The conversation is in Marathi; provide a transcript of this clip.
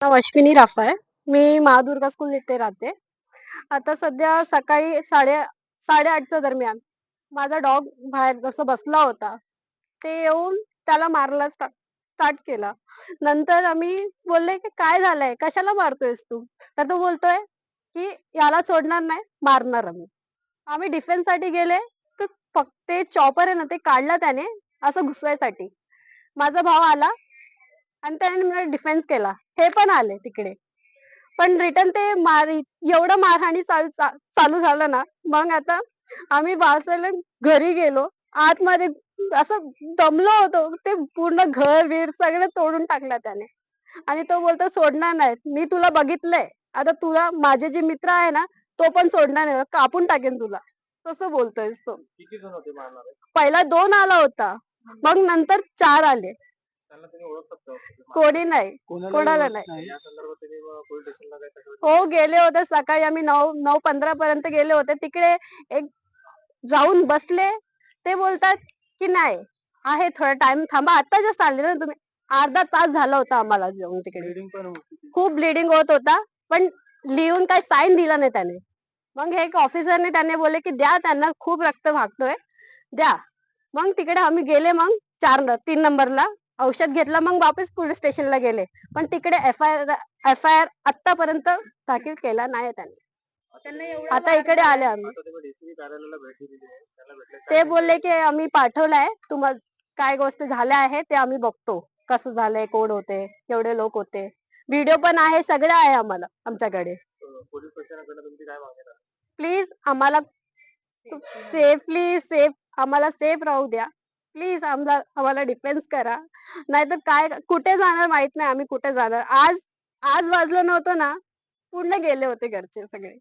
नाव अश्विनी राफा आहे. मी महादुर्गा स्कूल इथे राहते. आता सध्या सकाळी 8:30च्या दरम्यान माझा डॉग बाहेर जसं बसला होता. ते येऊन त्याला मारायला स्टार्ट केला. नंतर आम्ही बोलले, की "काय झालंय? कशाला मारतोयस तू?" तर तो बोलतोय, की "याला सोडणार नाही, मारणार आम्ही." आम्ही डिफेन्ससाठी गेले, तर फक्त ते चॉपर आहे ना, ते काढला त्याने असं घुसवायसाठी. माझा भाव आला आणि त्याने मला डिफेन्स केला. हे पण आले तिकडे. पण रिटर्न ते एवढं मारहाणी चालू झालं ना, मग आता आम्ही वाचायला घरी गेलो. आतमध्ये असं दमलो होतो. ते पूर्ण घर-बीर सगळं तोडून टाकलं त्याने. आणि तो बोलतो सोडणार नाही. मी तुला बघितलंय. आता तुला माझे जे मित्र आहे ना, तो पण सोडणार नाही. कापून टाकेन तुला. तसं बोलतोय तो. किती जण होते मारणारे? पहिला 2 आला होता. मग नंतर 4 आले. त्यांना तुम्ही ओळखतात का? कोणी नाही. कोणालाही कोणाला ओळखत नाही. नाही. या संदर्भात तुम्ही पोलीस स्टेशनला काही तक्रार हो, केली? गेले होते सकाळी आम्ही 9:15 पर्यंत गेले होते. तिकडे एक जाऊन बसले. ते बोलतात, की "नाही, आहे थोडा टाईम थांबा. आता जस्ट आले ना तुम्ही." अर्धा तास झाला होता आम्हाला जाऊन तिकडे. ब्लिडिंग पण होत होती. खूप ब्लिडिंग होत होता. पण लिहून काही साईन दिला नाही त्याने. मग हे एक ऑफिसरने त्यांना बोलले, की "द्या त्यांना खूप रक्त वाहतोय, द्या." मग तिकडे आम्ही गेले मग 3 नंबरला औषध घेतलं. मग वापस पोलीस स्टेशनला गेले. पण तिकडे एफ-आय-आर आत्तापर्यंत दाखल केला नाही त्यांनी. आता इकडे आले आम्ही. आता तुम्ही डीसीपी कार्यालयाला भेट दिलेली आहे. त्याला भेटले काय ते त्यांची बोलले, की "आम्ही पाठवलाय. तुम्हाला काय गोष्ट झाल्या आहे ते आम्ही बघतो. कसं झालंय, कोण होते, केवढे लोक होते. व्हिडिओ पण आहे, सगळं आहे आम्हाला आमच्याकडे. पोलीस प्रशासनाकडे तुमची काय मागणी राहते? प्लीज आम्हाला सेफ आम्हाला सेफ राहू द्या. प्लीज आम्हाला डिफेन्स करा. नाहीतर काय कुठे जाणार माहित नाही आम्ही कुठे जाणार. आज आज वाजलो नव्हतो ना, पूर्ण गेले होते घरचे सगळे.